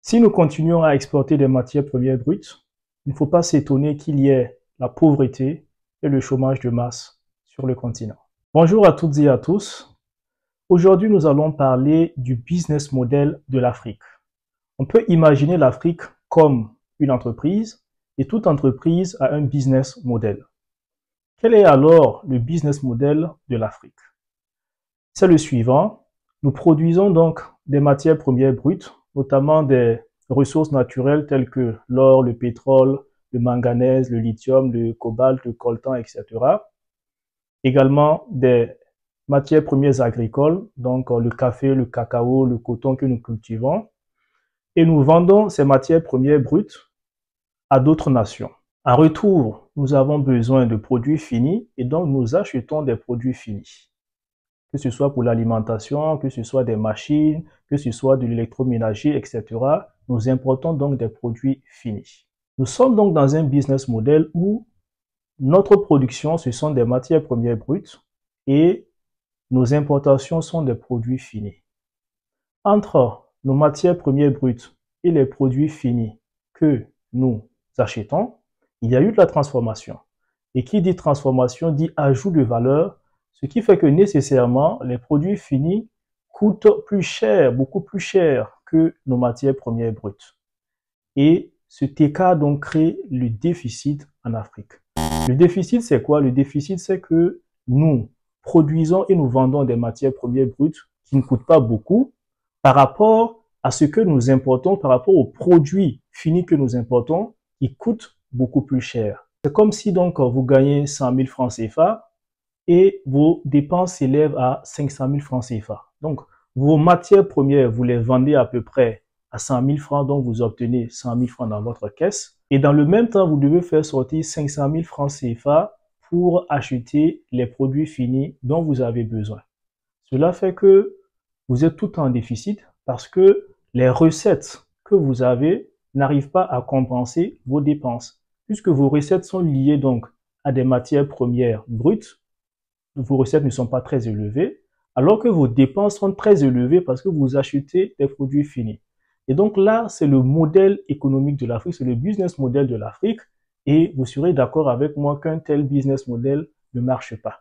Si nous continuons à exporter des matières premières brutes, il ne faut pas s'étonner qu'il y ait la pauvreté et le chômage de masse sur le continent. Bonjour à toutes et à tous. Aujourd'hui, nous allons parler du business model de l'Afrique. On peut imaginer l'Afrique comme une entreprise et toute entreprise a un business model. Quel est alors le business model de l'Afrique? C'est le suivant. Nous produisons donc des matières premières brutes, notamment des ressources naturelles telles que l'or, le pétrole, le manganèse, le lithium, le cobalt, le coltan, etc. Également des matières premières agricoles, donc le café, le cacao, le coton que nous cultivons. Et nous vendons ces matières premières brutes à d'autres nations. En retour, nous avons besoin de produits finis et donc nous achetons des produits finis. Que ce soit pour l'alimentation, que ce soit des machines, que ce soit de l'électroménager, etc. Nous importons donc des produits finis. Nous sommes donc dans un business model où notre production, ce sont des matières premières brutes et nos importations sont des produits finis. Entre nos matières premières brutes et les produits finis que nous achetons, il y a eu de la transformation. Et qui dit transformation dit ajout de valeur, ce qui fait que nécessairement les produits finis coûtent plus cher, beaucoup plus cher que nos matières premières brutes. Et cet écart donc crée le déficit en Afrique. Le déficit, c'est quoi? Le déficit, c'est que nous produisons et nous vendons des matières premières brutes qui ne coûtent pas beaucoup par rapport à ce que nous importons, par rapport aux produits finis que nous importons qui coûtent beaucoup plus cher. C'est comme si donc vous gagnez 100 000 francs CFA et vos dépenses s'élèvent à 500 000 francs CFA. Donc, vos matières premières, vous les vendez à peu près à 100 000 francs, donc vous obtenez 100 000 francs dans votre caisse. Et dans le même temps, vous devez faire sortir 500 000 francs CFA pour acheter les produits finis dont vous avez besoin. Cela fait que vous êtes tout en déficit parce que les recettes que vous avez n'arrivent pas à compenser vos dépenses. Puisque vos recettes sont liées donc à des matières premières brutes, vos recettes ne sont pas très élevées, alors que vos dépenses sont très élevées parce que vous achetez des produits finis. Et donc là, c'est le modèle économique de l'Afrique, c'est le business model de l'Afrique, et vous serez d'accord avec moi qu'un tel business model ne marche pas.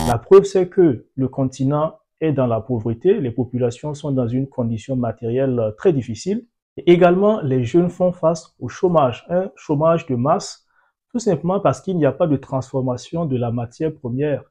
La preuve, c'est que le continent est dans la pauvreté, les populations sont dans une condition matérielle très difficile, et également les jeunes font face au chômage, un chômage de masse, tout simplement parce qu'il n'y a pas de transformation de la matière première,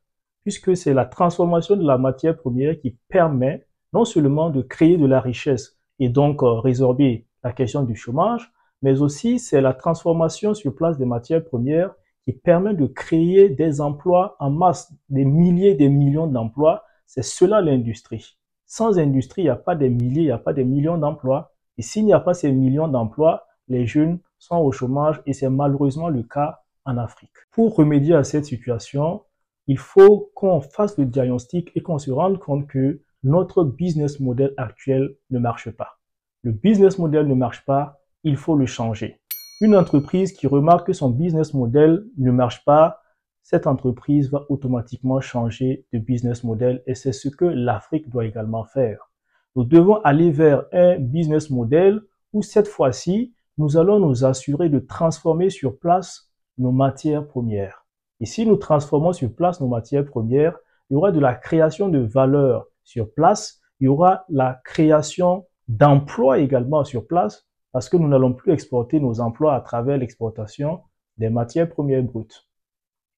puisque c'est la transformation de la matière première qui permet non seulement de créer de la richesse et donc résorber la question du chômage, mais aussi c'est la transformation sur place des matières premières qui permet de créer des emplois en masse, des milliers, des millions d'emplois. C'est cela l'industrie. Sans industrie, il n'y a pas des milliers, il n'y a pas des millions d'emplois. Et s'il n'y a pas ces millions d'emplois, les jeunes sont au chômage et c'est malheureusement le cas en Afrique. Pour remédier à cette situation, il faut qu'on fasse le diagnostic et qu'on se rende compte que notre business model actuel ne marche pas. Le business model ne marche pas, il faut le changer. Une entreprise qui remarque que son business model ne marche pas, cette entreprise va automatiquement changer de business model et c'est ce que l'Afrique doit également faire. Nous devons aller vers un business model où cette fois-ci, nous allons nous assurer de transformer sur place nos matières premières. Et si nous transformons sur place nos matières premières, il y aura de la création de valeur sur place, il y aura la création d'emplois également sur place, parce que nous n'allons plus exporter nos emplois à travers l'exportation des matières premières brutes.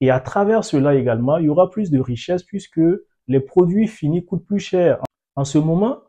Et à travers cela également, il y aura plus de richesse puisque les produits finis coûtent plus cher. En ce moment,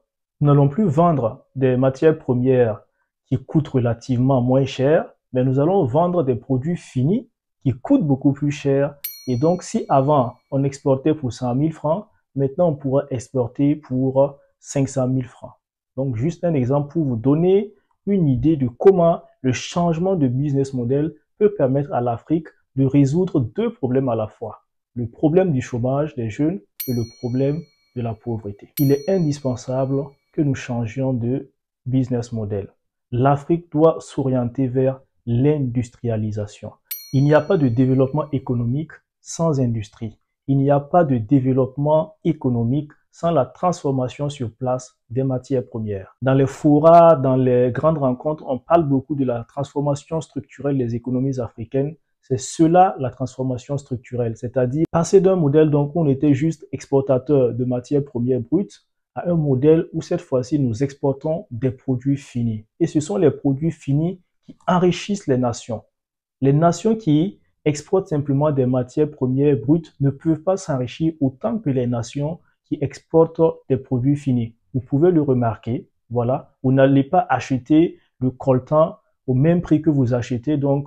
nous n'allons plus vendre des matières premières qui coûtent relativement moins cher, mais nous allons vendre des produits finis qui coûtent beaucoup plus cher. Et donc, si avant, on exportait pour 100 000 francs, maintenant, on pourra exporter pour 500 000 francs. Donc, juste un exemple pour vous donner une idée de comment le changement de business model peut permettre à l'Afrique de résoudre deux problèmes à la fois. Le problème du chômage des jeunes et le problème de la pauvreté. Il est indispensable que nous changions de business model. L'Afrique doit s'orienter vers l'industrialisation. Il n'y a pas de développement économique sans industrie. Il n'y a pas de développement économique sans la transformation sur place des matières premières. Dans les forats, dans les grandes rencontres, on parle beaucoup de la transformation structurelle des économies africaines. C'est cela la transformation structurelle, c'est-à-dire passer d'un modèle donc où on était juste exportateur de matières premières brutes à un modèle où cette fois-ci nous exportons des produits finis. Et ce sont les produits finis qui enrichissent les nations. Les nations qui exportent simplement des matières premières brutes ne peuvent pas s'enrichir autant que les nations qui exportent des produits finis. Vous pouvez le remarquer, voilà, vous n'allez pas acheter le coltan au même prix que vous achetez donc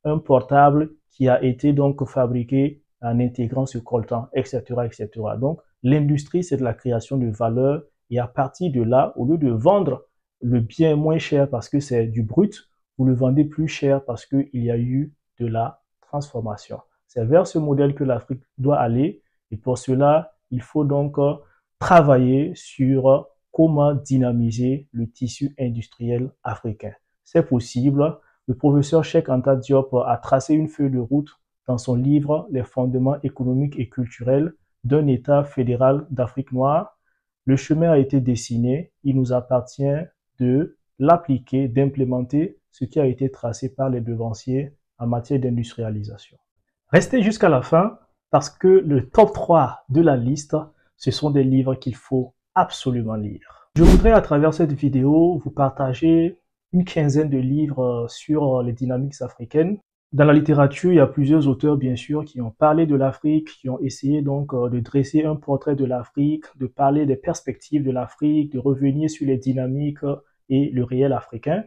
un portable qui a été donc fabriqué en intégrant ce coltan, etc., etc. Donc, l'industrie, c'est de la création de valeur et à partir de là, au lieu de vendre le bien moins cher parce que c'est du brut, vous le vendez plus cher parce qu'il y a eu de la transformation. C'est vers ce modèle que l'Afrique doit aller et pour cela, il faut donc travailler sur comment dynamiser le tissu industriel africain. C'est possible. Le professeur Cheikh Anta Diop a tracé une feuille de route dans son livre « Les fondements économiques et culturels d'un État fédéral d'Afrique noire ». Le chemin a été dessiné. Il nous appartient de l'appliquer, d'implémenter ce qui a été tracé par les devanciers en matière d'industrialisation. Restez jusqu'à la fin parce que le top 3 de la liste, ce sont des livres qu'il faut absolument lire. Je voudrais à travers cette vidéo vous partager une quinzaine de livres sur les dynamiques africaines. Dans la littérature, il y a plusieurs auteurs, bien sûr, qui ont parlé de l'Afrique, qui ont essayé donc de dresser un portrait de l'Afrique, de parler des perspectives de l'Afrique, de revenir sur les dynamiques et le réel africain.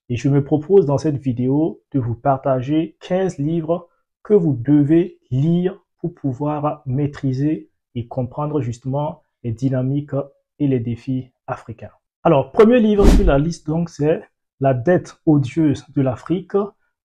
Et je me propose dans cette vidéo de vous partager 15 livres que vous devez lire pour pouvoir maîtriser et comprendre justement les dynamiques et les défis africains. Alors, premier livre sur la liste, donc, c'est La dette odieuse de l'Afrique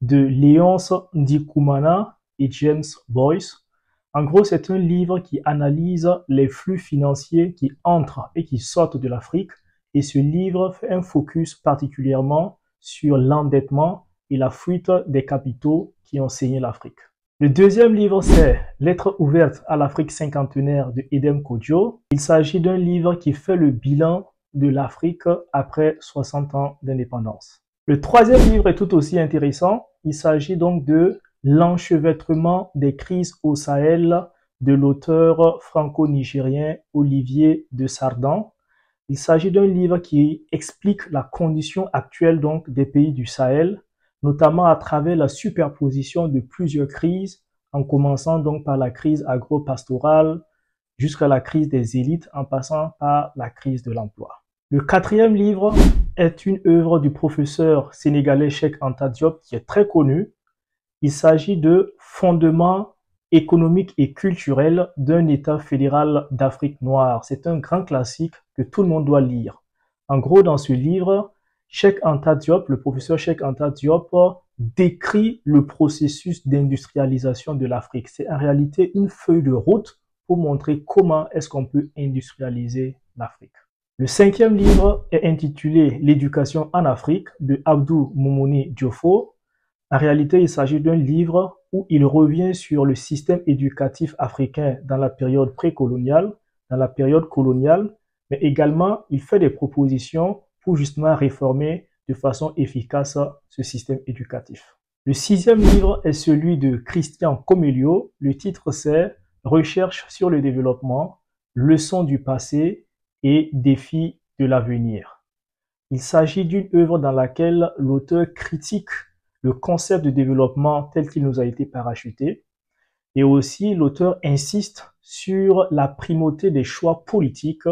de Léonce Ndikoumana et James Boyce. En gros, c'est un livre qui analyse les flux financiers qui entrent et qui sortent de l'Afrique. Et ce livre fait un focus particulièrement sur l'endettement et la fuite des capitaux qui ont saigné l'Afrique. Le deuxième livre, c'est Lettres ouvertes à l'Afrique cinquantenaire de Edem Kodjo. Il s'agit d'un livre qui fait le bilan de l'Afrique après 60 ans d'indépendance. Le troisième livre est tout aussi intéressant. Il s'agit donc de L'enchevêtrement des crises au Sahel de l'auteur franco-nigérien Olivier de Sardan. Il s'agit d'un livre qui explique la condition actuelle donc des pays du Sahel, notamment à travers la superposition de plusieurs crises, en commençant donc par la crise agro-pastorale jusqu'à la crise des élites, en passant par la crise de l'emploi. Le quatrième livre est une œuvre du professeur sénégalais Cheikh Anta Diop qui est très connu. Il s'agit de Fondements économiques et culturels d'un État fédéral d'Afrique noire. C'est un grand classique que tout le monde doit lire. En gros, dans ce livre, Cheikh Anta Diop, le professeur Cheikh Anta Diop, décrit le processus d'industrialisation de l'Afrique. C'est en réalité une feuille de route pour montrer comment est-ce qu'on peut industrialiser l'Afrique. Le cinquième livre est intitulé L'éducation en Afrique de Abdou Moumouni Diofo. En réalité, il s'agit d'un livre où il revient sur le système éducatif africain dans la période précoloniale, dans la période coloniale, mais également il fait des propositions pour justement réformer de façon efficace ce système éducatif. Le sixième livre est celui de Christian Comelio. Le titre c'est Recherche sur le développement, leçons du passé et défis de l'avenir. Il s'agit d'une œuvre dans laquelle l'auteur critique le concept de développement tel qu'il nous a été parachuté et aussi l'auteur insiste sur la primauté des choix politiques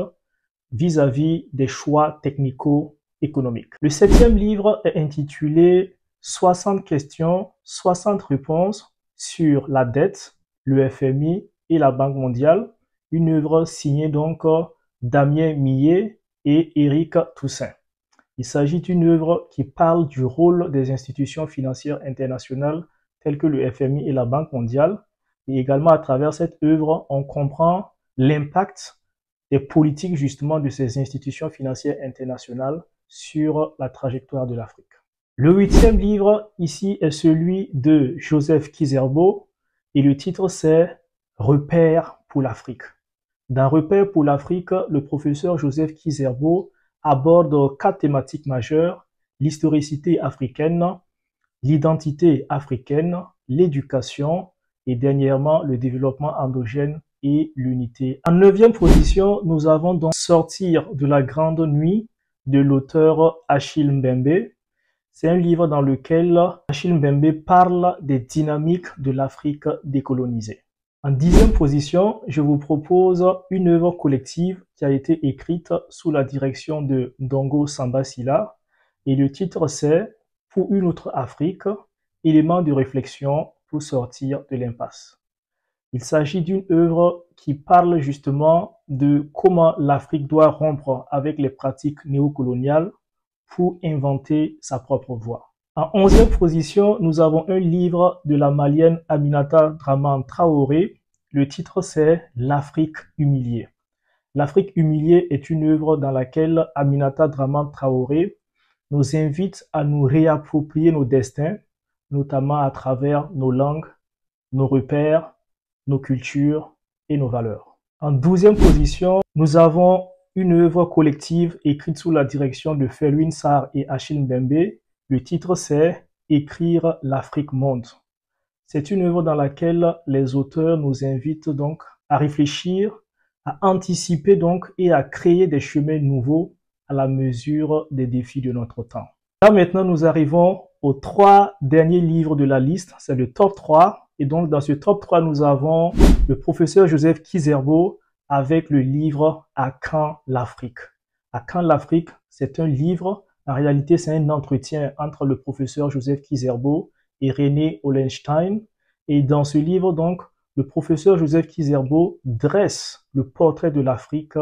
vis-à-vis des choix technico-économiques. Le septième livre est intitulé 60 questions, 60 réponses sur la dette, le FMI et la Banque mondiale, une œuvre signée donc Damien Millet et Éric Toussaint. Il s'agit d'une œuvre qui parle du rôle des institutions financières internationales telles que le FMI et la Banque mondiale. Et également à travers cette œuvre, on comprend l'impact des politiques justement de ces institutions financières internationales sur la trajectoire de l'Afrique. Le huitième livre ici est celui de Joseph Kizerbo et le titre c'est Repères pour l'Afrique. Dans Repères pour l'Afrique, le professeur Joseph Kizerbo aborde 4 thématiques majeures: l'historicité africaine, l'identité africaine, l'éducation et dernièrement le développement endogène et l'unité. En 9e position, nous avons donc Sortir de la grande nuit de l'auteur Achille Mbembe. C'est un livre dans lequel Achille Mbembe parle des dynamiques de l'Afrique décolonisée. En 10e position, je vous propose une œuvre collective qui a été écrite sous la direction de Ndongo Samba Sylla et le titre c'est Pour une autre Afrique, éléments de réflexion pour sortir de l'impasse. Il s'agit d'une œuvre qui parle justement de comment l'Afrique doit rompre avec les pratiques néocoloniales pour inventer sa propre voie. En 11e position, nous avons un livre de la Malienne Aminata Dramane Traoré. Le titre c'est L'Afrique humiliée. L'Afrique humiliée est une œuvre dans laquelle Aminata Dramane Traoré nous invite à nous réapproprier nos destins, notamment à travers nos langues, nos repères, nos cultures et nos valeurs. En 12e position, nous avons une œuvre collective écrite sous la direction de Felwine Sarr et Achille Mbembe. Le titre c'est Écrire l'Afrique monde. C'est une œuvre dans laquelle les auteurs nous invitent donc à réfléchir, à anticiper donc et à créer des chemins nouveaux à la mesure des défis de notre temps. Là maintenant, nous arrivons aux 3 derniers livres de la liste, c'est le top 3. Et donc dans ce top 3, nous avons le professeur Joseph Kizerbo avec le livre À quand l'Afrique? À quand l'Afrique? C'est un livre, en réalité c'est un entretien entre le professeur Joseph Kizerbo et René Hollenstein. Et dans ce livre, donc, le professeur Joseph Kizerbo dresse le portrait de l'Afrique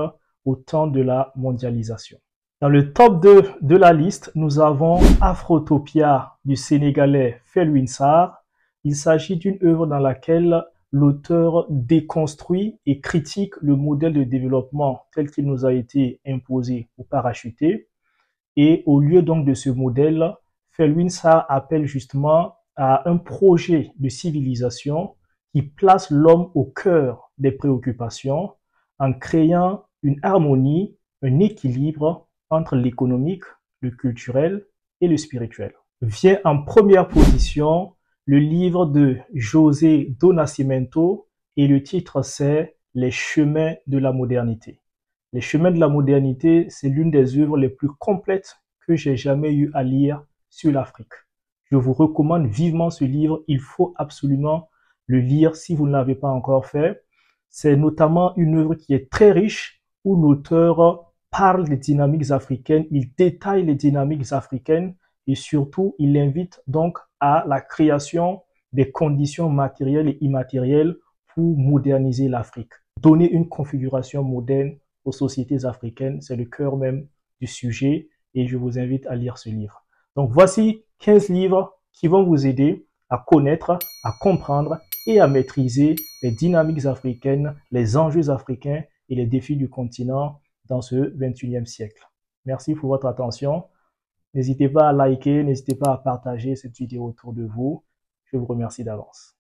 au temps de la mondialisation. Dans le top 2 de la liste, nous avons Afrotopia du Sénégalais Felwine Sarr. Il s'agit d'une œuvre dans laquelle l'auteur déconstruit et critique le modèle de développement tel qu'il nous a été imposé ou parachuté. Et au lieu donc de ce modèle, Felwine Sarr appelle justement à un projet de civilisation qui place l'homme au cœur des préoccupations en créant une harmonie, un équilibre entre l'économique, le culturel et le spirituel. Vient en première position le livre de José do Nascimento et le titre c'est Les chemins de la modernité. Les chemins de la modernité, c'est l'une des œuvres les plus complètes que j'ai jamais eu à lire sur l'Afrique. Je vous recommande vivement ce livre, il faut absolument le lire si vous ne l'avez pas encore fait. C'est notamment une œuvre qui est très riche où l'auteur parle des dynamiques africaines, il détaille les dynamiques africaines et surtout il invite donc à la création des conditions matérielles et immatérielles pour moderniser l'Afrique. Donner une configuration moderne aux sociétés africaines, c'est le cœur même du sujet et je vous invite à lire ce livre. Donc voici 15 livres qui vont vous aider à connaître, à comprendre et à maîtriser les dynamiques africaines, les enjeux africains et les défis du continent dans ce 21e siècle. Merci pour votre attention. N'hésitez pas à liker, n'hésitez pas à partager cette vidéo autour de vous. Je vous remercie d'avance.